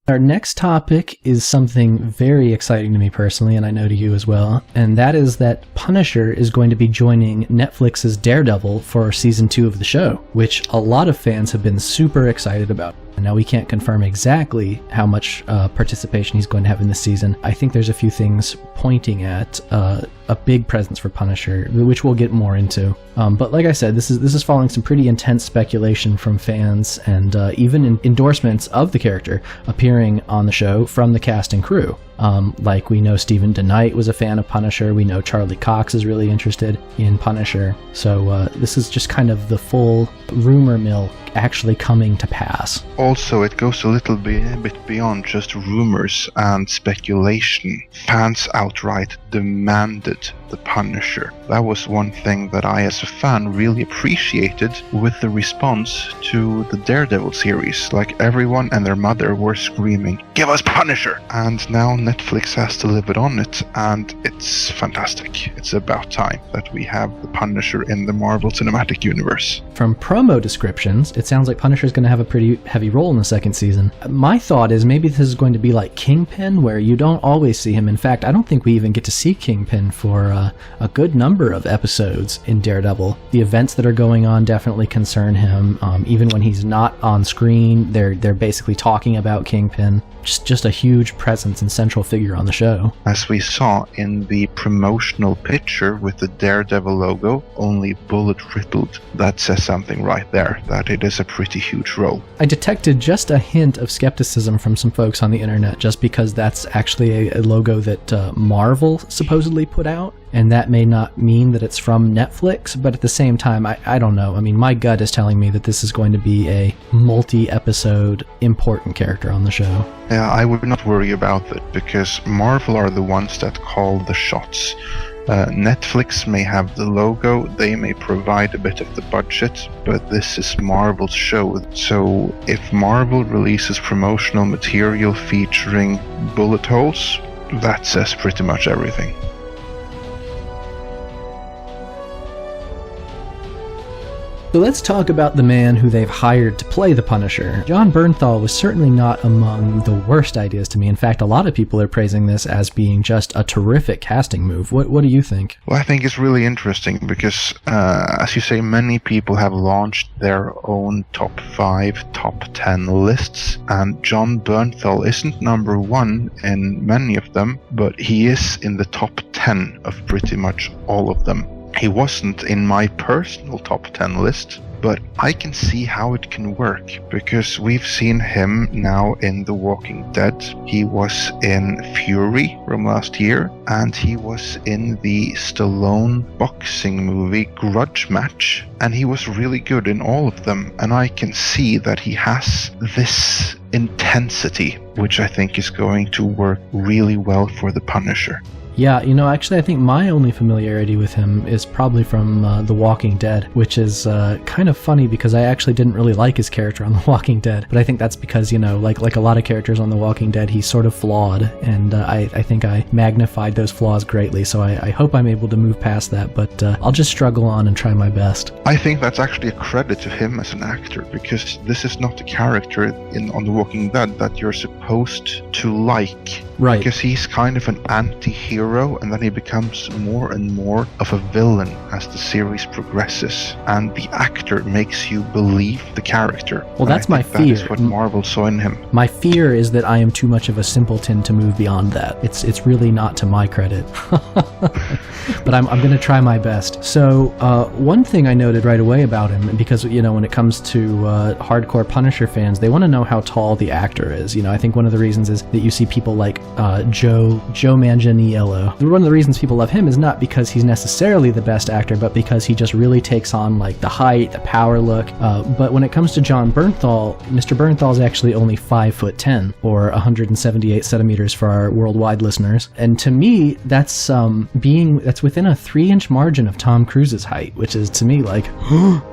Our next topic is something very exciting to me personally, and I know to you as well, and that is that Punisher is going to be joining Netflix's Daredevil for season 2 of the show, which a lot of fans have been super excited about. Now, we can't confirm exactly how much participation he's going to have in this season. I think there's a few things pointing at a big presence for Punisher, which we'll get more into. But like I said, this is following some pretty intense speculation from fans and even endorsements of the character appearing on the show from the cast and crew. Like we know Stephen DeKnight was a fan of Punisher. We know Charlie Cox is really interested in Punisher. So this is just kind of the full rumor mill actually coming to pass. Also, it goes a little bit beyond just rumors and speculation. Fans outright demanded the Punisher. That was one thing that I, as a fan, really appreciated with the response to the Daredevil series. Like, everyone and their mother were screaming, "Give us Punisher!" And now Netflix has delivered on it, and it's fantastic. It's about time that we have the Punisher in the Marvel Cinematic Universe. From promo descriptions, it sounds like Punisher's going to have a pretty heavy role in the second season. My thought is maybe this is going to be like Kingpin, where you don't always see him. In fact, I don't think we even get to see Kingpin for a good number of episodes in Daredevil. The events that are going on definitely concern him. Even when he's not on screen, they're basically talking about Kingpin. Just a huge presence and central figure on the show. As we saw in the promotional picture with the Daredevil logo, only bullet riddled. That says something right there, that it is a pretty huge role. I detected just a hint of skepticism from some folks on the internet, just because that's actually a logo that Marvel supposedly put out. And that may not mean that it's from Netflix, but at the same time, I don't know. I mean, my gut is telling me that this is going to be a multi-episode important character on the show. Yeah, I would not worry about it, because Marvel are the ones that call the shots. Netflix may have the logo, they may provide a bit of the budget, but this is Marvel's show. So if Marvel releases promotional material featuring bullet holes, that says pretty much everything. So let's talk about the man who they've hired to play the Punisher. Jon Bernthal was certainly not among the worst ideas to me. In fact, a lot of people are praising this as being just a terrific casting move. What do you think? Well, I think it's really interesting because, as you say, many people have launched their own top 5, top 10 lists, and Jon Bernthal isn't number 1 in many of them, but he is in the top 10 of pretty much all of them. He wasn't in my personal top 10 list, but I can see how it can work, because we've seen him now in The Walking Dead. He was in Fury from last year, and he was in the Stallone boxing movie Grudge Match, and he was really good in all of them, and I can see that he has this intensity, which I think is going to work really well for the Punisher. Yeah, actually I think my only familiarity with him is probably from The Walking Dead, which is kind of funny because I actually didn't really like his character on The Walking Dead. But I think that's because, like a lot of characters on The Walking Dead, he's sort of flawed, and I think I magnified those flaws greatly, so I hope I'm able to move past that, but I'll just struggle on and try my best. I think that's actually a credit to him as an actor, because this is not a character on The Walking Dead that you're supposed to like. Right. Because he's kind of an anti-hero, and then he becomes more and more of a villain as the series progresses, and the actor makes you believe the character. Well, that's my fear. That is what Marvel saw in him. My fear is that I am too much of a simpleton to move beyond that. It's really not to my credit. But I'm going to try my best. So one thing I noted right away about him, because when it comes to hardcore Punisher fans, they want to know how tall the actor is. I think one of the reasons is that you see people like Joe Manganiello. One of the reasons people love him is not because he's necessarily the best actor, but because he just really takes on like the height, the power look. But when it comes to Jon Bernthal, Mr. Bernthal is actually only 5'10", or 178 centimeters for our worldwide listeners. And to me, that's within a 3-inch margin of Tom Cruise's height, which is to me like,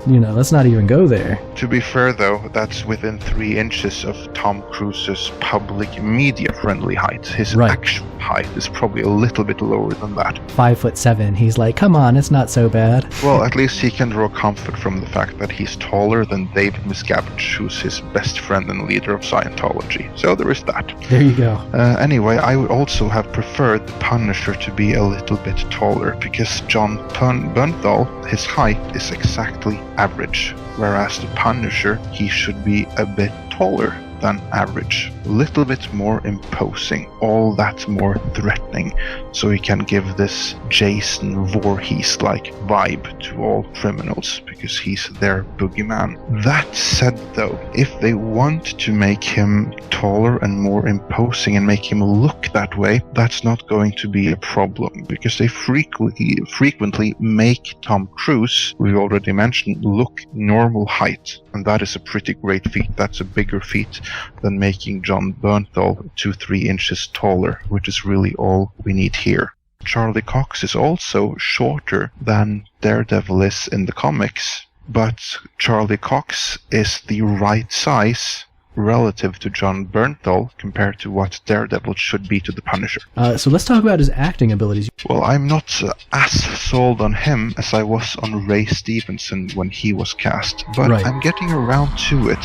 let's not even go there. To be fair though, that's within 3 inches of Tom Cruise's public media friendly height. His actual height is probably a little little bit lower than that. 5'7". He's like, come on, it's not so bad. Well, at least he can draw comfort from the fact that he's taller than David Miscavige, who's his best friend and leader of Scientology. So there is that. There you go. Anyway, I would also have preferred the Punisher to be a little bit taller, because Jon Bernthal, his height is exactly average, whereas the Punisher, he should be a bit taller than average, a little bit more imposing, all that more threatening, so he can give this Jason Voorhees-like vibe to all criminals, because he's their boogeyman. That said though, if they want to make him taller and more imposing and make him look that way, that's not going to be a problem, because they frequently make Tom Cruise, we already mentioned, look normal height, and that is a pretty great feat. That's a bigger feat than making Jon Bernthal 2-3 inches taller, which is really all we need here. Charlie Cox is also shorter than Daredevil is in the comics, but Charlie Cox is the right size relative to Jon Bernthal compared to what Daredevil should be to the Punisher. So let's talk about his acting abilities. Well, I'm not as sold on him as I was on Ray Stevenson when he was cast, but Right. I'm getting around to it,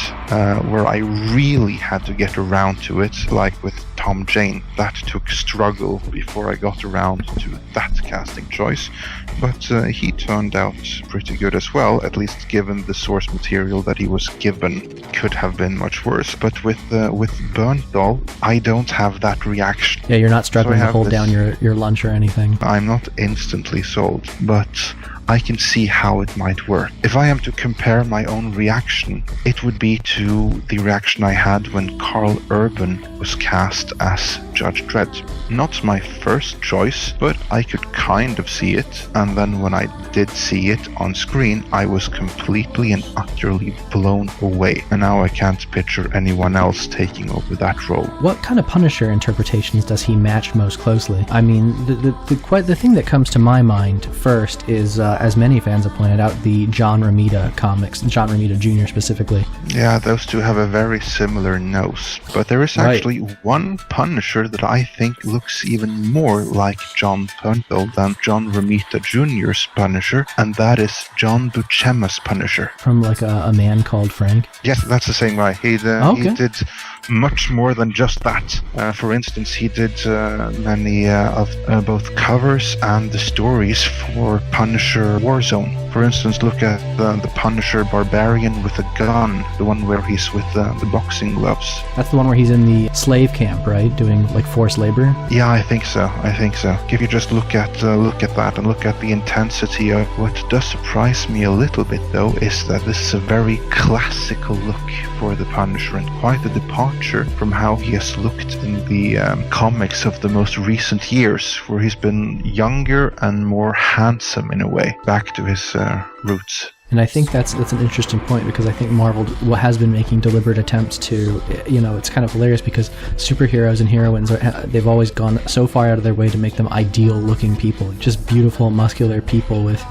where I really had to get around to it, like with Tom Jane. That took struggle before I got around to that casting choice, but he turned out pretty good as well, at least given the source material that he was given. Could have been much worse. But with Bernthal, I don't have that reaction. Yeah, you're not struggling So I to hold have down your lunch or anything. I'm not instantly sold, but I can see how it might work. If I am to compare my own reaction, it would be to the reaction I had when Karl Urban was cast as Judge Dredd. Not my first choice, but I could kind of see it, and then when I did see it on screen, I was completely and utterly blown away, and now I can't picture anyone else taking over that role. What kind of Punisher interpretations does he match most closely? I mean, the thing that comes to my mind first is, as many fans have pointed out, the John Romita comics, John Romita Jr. specifically. Yeah, those two have a very similar nose, but there is actually one Punisher that I think looks even more like Jon Bernthal than John Romita Jr.'s Punisher, and that is John Buscema's Punisher. From like a man called Frank. Yes, that's the same guy. He did much more than just that. For instance, he did many of both covers and the stories for Punisher Warzone. For instance, look at the Punisher Barbarian with a gun, the one where he's with the boxing gloves. That's the one where he's in the slave camp, right? Doing like forced labor? Yeah, I think so. If you just look at that and look at the intensity of what does surprise me a little bit, though, is that this is a very classical look for the Punisher and quite a departure from how he has looked in the comics of the most recent years, where he's been younger and more handsome in a way, back to his roots. And I think that's an interesting point, because I think Marvel has been making deliberate attempts to, it's kind of hilarious because superheroes and heroines, they've always gone so far out of their way to make them ideal-looking people, just beautiful, muscular people with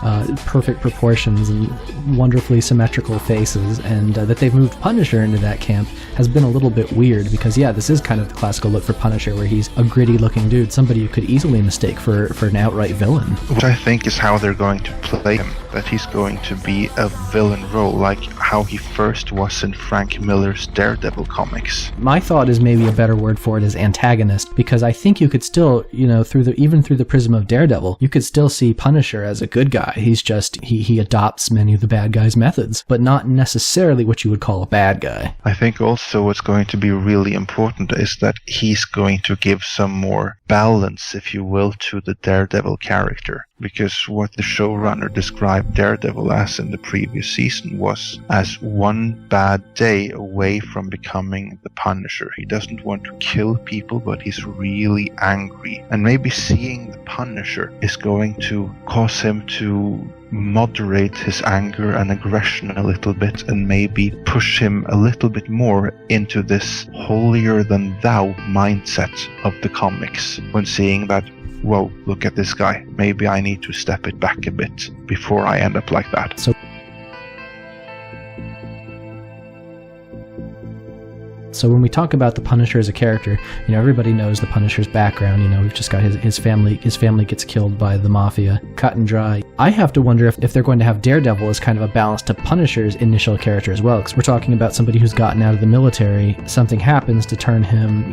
perfect proportions and wonderfully symmetrical faces, and that they've moved Punisher into that camp has been a little bit weird, because this is kind of the classical look for Punisher, where he's a gritty-looking dude, somebody you could easily mistake for an outright villain. Which I think is how they're going to play him, that he's going to be a villain role, like how he first was in Frank Miller's Daredevil comics. My thought is maybe a better word for it is antagonist, because I think you could still, through the prism of Daredevil, you could still see Punisher as a good guy. He's just, he adopts many of the bad guy's methods, but not necessarily what you would call a bad guy. I think also what's going to be really important is that he's going to give some more balance, if you will, to the Daredevil character. Because what the showrunner described Daredevil as in the previous season was as one bad day away from becoming the Punisher. He doesn't want to kill people, but he's really angry. And maybe seeing the Punisher is going to cause him to moderate his anger and aggression a little bit, and maybe push him a little bit more into this holier-than-thou mindset of the comics, when seeing that, whoa, look at this guy, maybe I need to step it back a bit before I end up like that. So when we talk about the Punisher as a character, everybody knows the Punisher's background. We've just got his family gets killed by the mafia, cut and dry. I have to wonder if they're going to have Daredevil as kind of a balance to Punisher's initial character as well, because we're talking about somebody who's gotten out of the military. Something happens to turn him,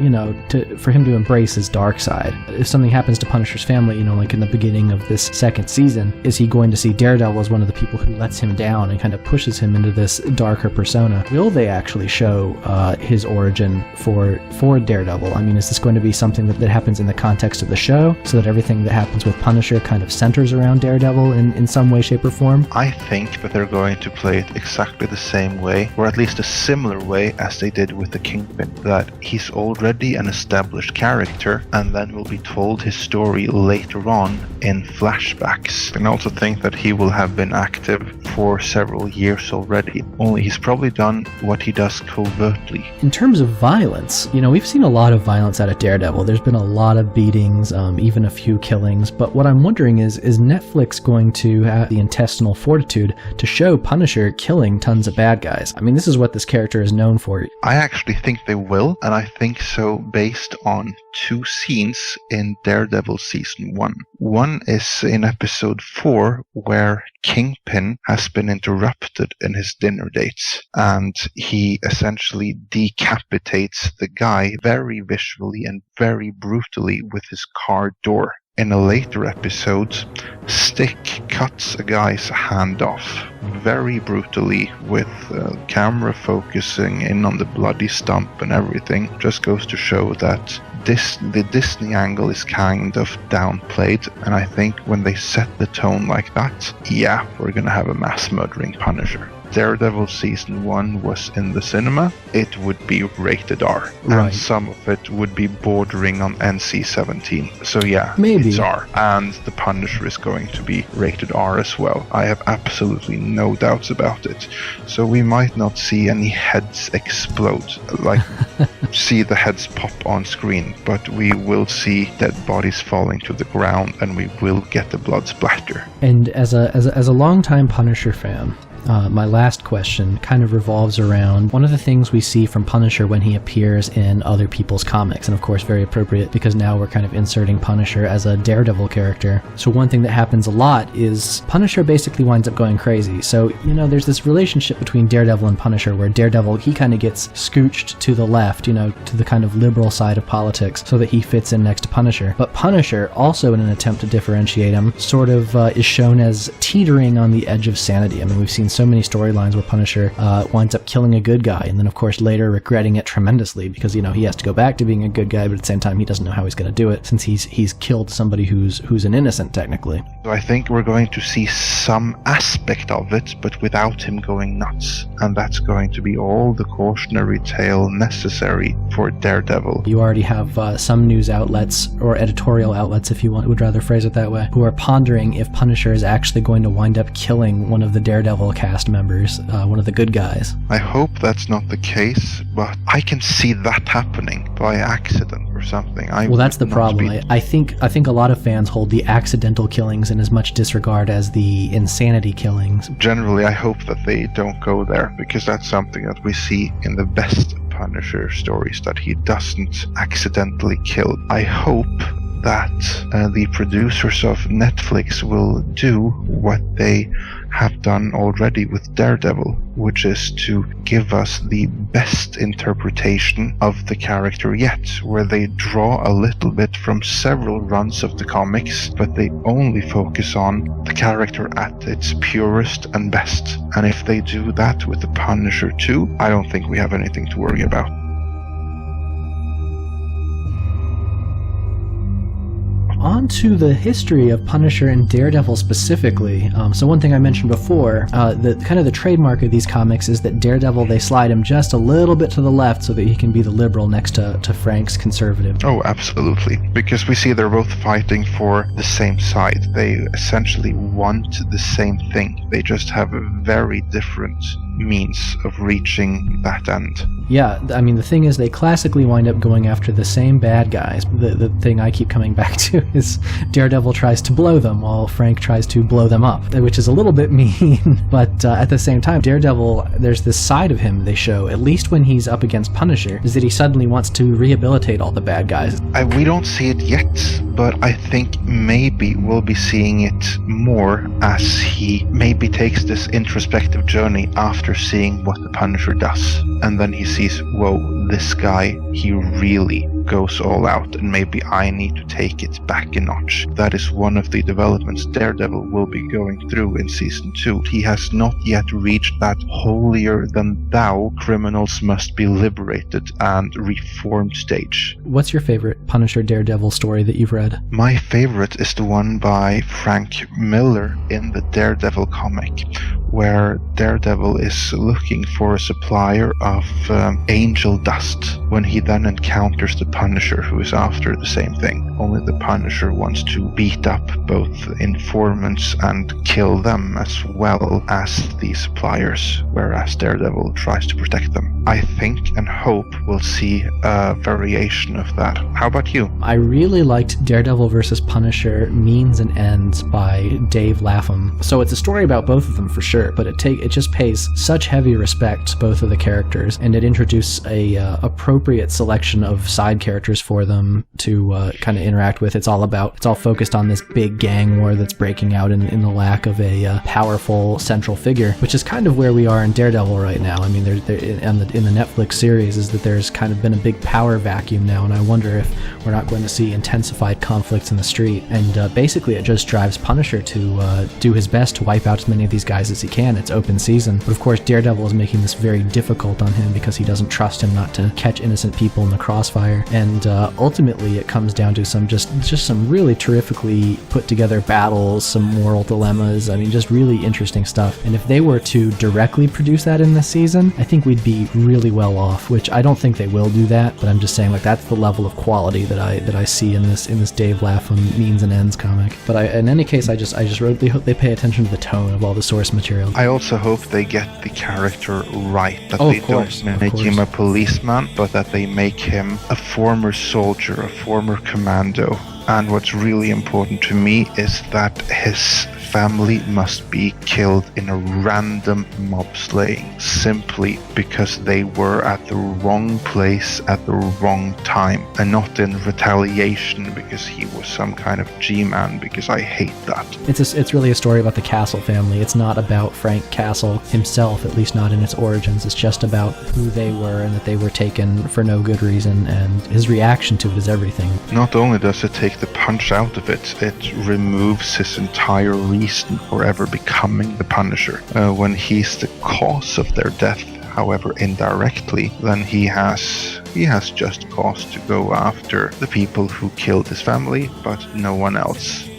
for him to embrace his dark side. If something happens to Punisher's family, like in the beginning of this second season, is he going to see Daredevil as one of the people who lets him down and kind of pushes him into this darker persona? Will they actually show his origin for Daredevil? I mean, is this going to be something that happens in the context of the show, so that everything that happens with Punisher kind of centers around Daredevil in some way, shape, or form? I think that they're going to play it exactly the same way, or at least a similar way as they did with the Kingpin, that he's already an established character and then will be told his story later on in flashbacks. And I also think that he will have been active for several years already, only he's probably done what he does covertly. In terms of violence, we've seen a lot of violence out of Daredevil. There's been a lot of beatings, even a few killings, but what I'm wondering is Netflix going to have the intestinal fortitude to show Punisher killing tons of bad guys? I mean, this is what this character is known for. I actually think they will, and I think so based on two scenes in Daredevil Season 1. One is in episode 4, where Kingpin has been interrupted in his dinner dates, and he essentially decapitates the guy very visually and very brutally with his car door. In a later episode, Stick cuts a guy's hand off very brutally with camera focusing in on the bloody stump and everything. Just goes to show that the Disney angle is kind of downplayed, and I think when they set the tone like that, yeah, we're gonna have a mass murdering Punisher. Daredevil Season 1 was in the cinema, it would be rated R. Right. And some of it would be bordering on NC-17. So yeah, maybe it's R. And the Punisher is going to be rated R as well. I have absolutely no doubts about it. So we might not see any heads explode, like see the heads pop on screen, but we will see dead bodies falling to the ground, and we will get the blood splatter. And as a longtime Punisher fan, my last question kind of revolves around one of the things we see from Punisher when he appears in other people's comics, and of course very appropriate because now we're kind of inserting Punisher as a Daredevil character. So one thing that happens a lot is Punisher basically winds up going crazy. So, there's this relationship between Daredevil and Punisher where Daredevil, he kind of gets scooched to the left, to the kind of liberal side of politics so that he fits in next to Punisher. But Punisher, also in an attempt to differentiate him, sort of is shown as teetering on the edge of sanity. I mean, we've seen so many storylines where Punisher winds up killing a good guy and then of course later regretting it tremendously because he has to go back to being a good guy, but at the same time he doesn't know how he's going to do it since he's killed somebody who's an innocent technically. So I think we're going to see some aspect of it, but without him going nuts, and that's going to be all the cautionary tale necessary for Daredevil. You already have some news outlets or editorial outlets, if you would rather phrase it that way, who are pondering if Punisher is actually going to wind up killing one of the Daredevil cast members, one of the good guys. I hope that's not the case, but I can see that happening by accident or something. Well, that's the problem. I think a lot of fans hold the accidental killings in as much disregard as the insanity killings. Generally, I hope that they don't go there, because that's something that we see in the best Punisher stories, that he doesn't accidentally kill. I hope that the producers of Netflix will do what they have done already with Daredevil, which is to give us the best interpretation of the character yet, where they draw a little bit from several runs of the comics, but they only focus on the character at its purest and best. And if they do that with the Punisher too, I don't think we have anything to worry about. On to the history of Punisher and Daredevil specifically. So one thing I mentioned before, the trademark of these comics is that Daredevil, they slide him just a little bit to the left so that he can be the liberal next to Frank's conservative. Oh, absolutely. Because we see they're both fighting for the same side. They essentially want the same thing. They just have very different means of reaching that end. Yeah, I mean, the thing is, they classically wind up going after the same bad guys. The thing I keep coming back to is Daredevil tries to blow them while Frank tries to blow them up, which is a little bit mean, but at the same time, Daredevil, there's this side of him they show, at least when he's up against Punisher, is that he suddenly wants to rehabilitate all the bad guys. We don't see it yet, but I think maybe we'll be seeing it more as he maybe takes this introspective journey after seeing what the Punisher does. And then he sees, whoa, this guy, he really goes all out, and maybe I need to take it back a notch. That is one of the developments Daredevil will be going through in season 2. He has not yet reached that holier than thou, criminals must be liberated and reformed stage. What's your favorite Punisher Daredevil story that you've read? My favorite is the one by Frank Miller in the Daredevil comic, where Daredevil is looking for a supplier of angel dust, when he then encounters the Punisher, who is after the same thing. Only the Punisher wants to beat up both informants and kill them as well as the suppliers, whereas Daredevil tries to protect them. I think and hope we'll see a variation of that. How about you? I really liked Daredevil vs. Punisher Means and Ends by Dave Lapham. So it's a story about both of them for sure, but it just pays such heavy respect to both of the characters, and it introduces a appropriate selection of side characters for them to kind of interact with. It's all focused on this big gang war that's breaking out in the lack of a powerful central figure, which is kind of where we are in Daredevil right now. I mean, in the Netflix series is that there's kind of been a big power vacuum now, and I wonder if we're not going to see intensified conflicts in the street. And basically it just drives Punisher to do his best to wipe out as many of these guys as he can. It's open season. But of course, Daredevil is making this very difficult on him because he doesn't trust him not to catch innocent people in the crossfire. And ultimately it comes down to some some really terrifically put together battles, some moral dilemmas. I mean, just really interesting stuff. And if they were to directly produce that in this season, I think we'd be really well off, which I don't think they will do that, but I'm just saying, like, that's the level of quality that I see in this Dave Lapham Means and Ends comic. But in any case, I just really hope they pay attention to the tone of all the source material. I also hope they get the character right, that they don't make him a policeman, but that they make him a former soldier, a former commando. And what's really important to me is that his family must be killed in a random mob slaying, simply because they were at the wrong place at the wrong time, and not in retaliation because he was some kind of G-man, because I hate that. It's really a story about the Castle family. It's not about Frank Castle himself, at least not in its origins. It's just about who they were and that they were taken for no good reason, and his reaction to it is everything. Not only does it take the punch out of it, it removes his entire reason for ever becoming the Punisher. When he's the cause of their death, however indirectly, then he has just cause to go after the people who killed his family, but no one else.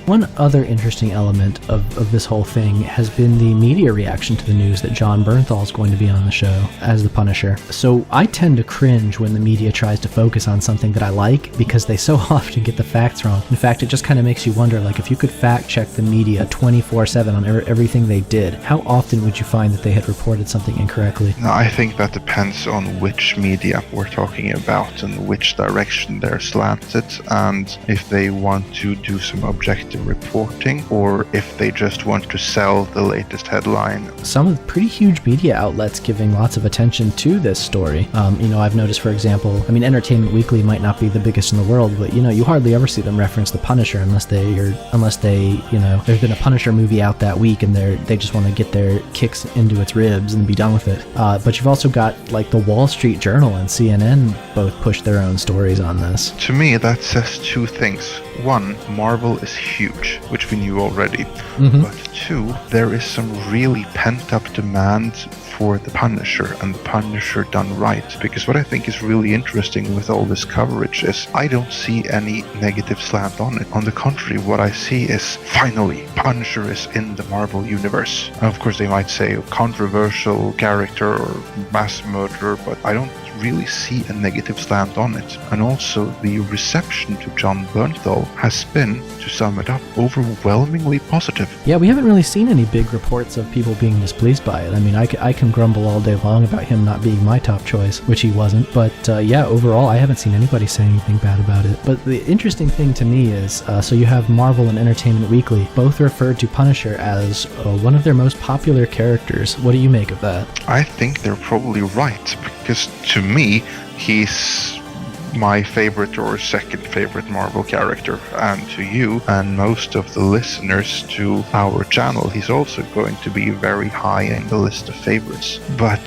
One other interesting element of this whole thing has been the media reaction to the news that Jon Bernthal is going to be on the show as the Punisher. So I tend to cringe when the media tries to focus on something that I like, because they so often get the facts wrong. In fact, it just kind of makes you wonder, like, if you could fact check the media 24/7 on everything they did, how often would you find that they had reported something incorrectly? Now, I think that depends on which media we're talking about and which direction they're slanted, and if they want to do some objective reporting, or if they just want to sell the latest headline. Some of the pretty huge media outlets giving lots of attention to this story. I've noticed, for example, Entertainment Weekly might not be the biggest in the world, but you hardly ever see them reference the Punisher unless they there's been a Punisher movie out that week and they just want to get their kicks into its ribs and be done with it. But you've also got, like, the Wall Street Journal and CNN both push their own stories on this. To me, that says two things. One, Marvel is huge, which we knew already. But two, there is some really pent-up demand for the Punisher, and the Punisher done right. Because what I think is really interesting with all this coverage is I don't see any negative slant on it. On the contrary, what I see is, finally, Punisher is in the Marvel universe. Of course, they might say controversial character or mass murderer, but I don't really see a negative slant on it. And also, the reception to Jon Bernthal has been, to sum it up overwhelmingly positive. Yeah, we haven't really seen any big reports of people being displeased by it. I mean, I can grumble all day long about him not being my top choice, which he wasn't, but yeah, overall, I haven't seen anybody say anything bad about it. But the interesting thing to me is, so you have Marvel and Entertainment Weekly, both referred to Punisher as one of their most popular characters. What do you make of that? I think they're probably right, because to me, he's my favorite or second favorite Marvel character, and to you and most of the listeners to our channel, he's also going to be very high in the list of favorites. But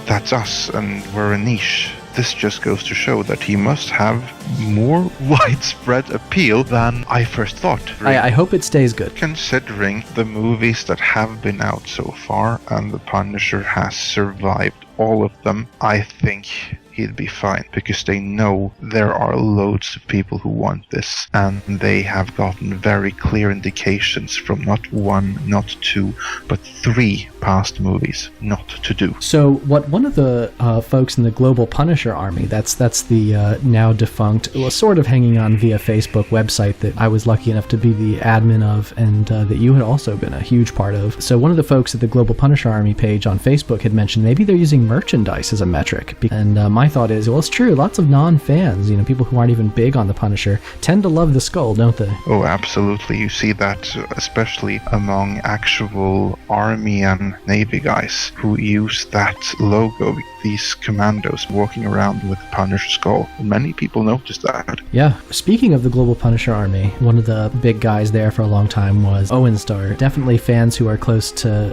that's us, and we're a niche. This just goes to show that he must have more widespread appeal than I first thought. I hope it stays good. Considering the movies that have been out so far, and the Punisher has survived all of them, I think he'd be fine, because they know there are loads of people who want this, and they have gotten very clear indications from not one, not two, but 3 past movies not to do. So what one of the folks in the Global Punisher Army, that's the now defunct, well, sort of hanging on via Facebook website that I was lucky enough to be the admin of, and that you had also been a huge part of. So one of the folks at the Global Punisher Army page on Facebook had mentioned maybe they're using merchandise as a metric, and my thought is, well, it's true, lots of non-fans, people who aren't even big on the Punisher, tend to love the skull, don't they? Oh, absolutely. You see that especially among actual Army and Navy guys who use that logo, these commandos walking around with the Punisher skull. Many people notice that. Yeah. Speaking of the Global Punisher Army, one of the big guys there for a long time was Owen Star. Definitely fans who are close to,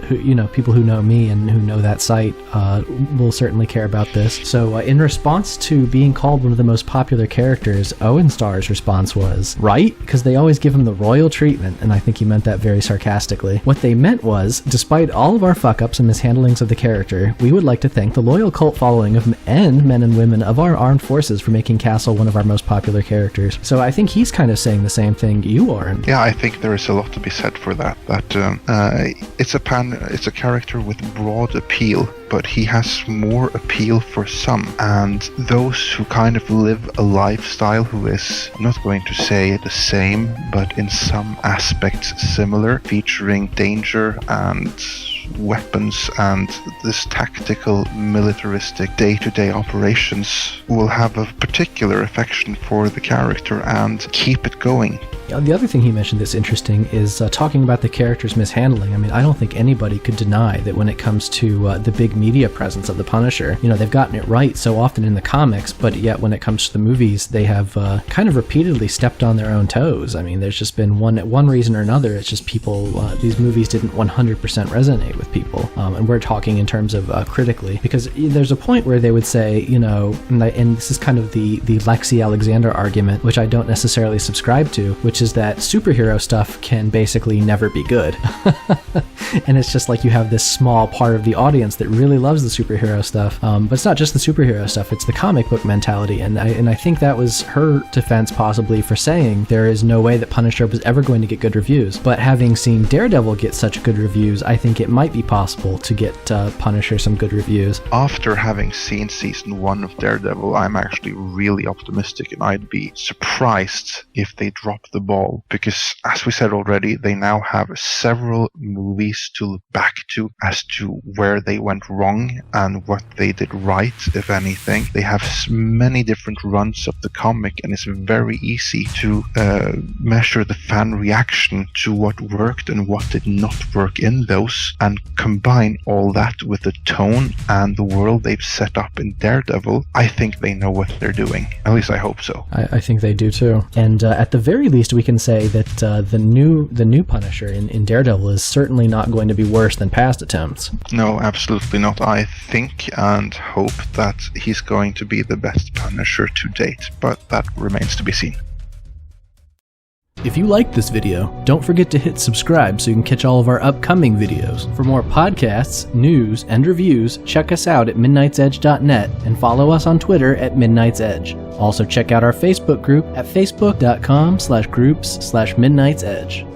people who know me and who know that site will certainly care about this. So in response to being called one of the most popular characters, Owen Starr's response was, right? Because they always give him the royal treatment, and I think he meant that very sarcastically. What they meant was, despite all of our fuck-ups and mishandlings of the character, we would like to thank the loyal cult following of and men and women of our armed forces for making Castle one of our most popular characters. So I think he's kind of saying the same thing you are. Yeah, I think there is a lot to be said for that. It's a character with broad appeal, but he has more appeal for some, and those who kind of live a lifestyle who is, I'm not going to say the same, but in some aspects similar, featuring danger and weapons and this tactical militaristic day-to-day operations, will have a particular affection for the character and keep it going. The other thing he mentioned that's interesting is talking about the character's mishandling. I mean, I don't think anybody could deny that when it comes to the big media presence of the Punisher, they've gotten it right so often in the comics, but yet when it comes to the movies, they have kind of repeatedly stepped on their own toes. I mean, there's just been one reason or another, it's just people, these movies didn't 100% resonate with people. And we're talking in terms of critically, because there's a point where they would say, and this is kind of the Lexi Alexander argument, which I don't necessarily subscribe to, which is that superhero stuff can basically never be good. And it's just like you have this small part of the audience that really loves the superhero stuff, but it's not just the superhero stuff, it's the comic book mentality, and I think that was her defense possibly for saying there is no way that Punisher was ever going to get good reviews. But having seen Daredevil get such good reviews, I think it might be possible to get Punisher some good reviews. After having seen season 1 of Daredevil, I'm actually really optimistic, and I'd be surprised if they drop the ball, because as we said already, they now have several movies to look back to as to where they went wrong and what they did right, if anything. They have many different runs of the comic, and it's very easy to measure the fan reaction to what worked and what did not work in those, and combine all that with the tone and the world they've set up in Daredevil. I think they know what they're doing. At least I hope so. I think they do too. And at the very least, we can say that the new Punisher in Daredevil is certainly not going to be worse than past attempts. No, absolutely not. I think and hope that he's going to be the best Punisher to date, but that remains to be seen. If you liked this video, don't forget to hit subscribe so you can catch all of our upcoming videos. For more podcasts, news, and reviews, check us out at midnightsedge.net and follow us on Twitter at midnightsedge. Also check out our Facebook group at facebook.com/groups/midnightsedge.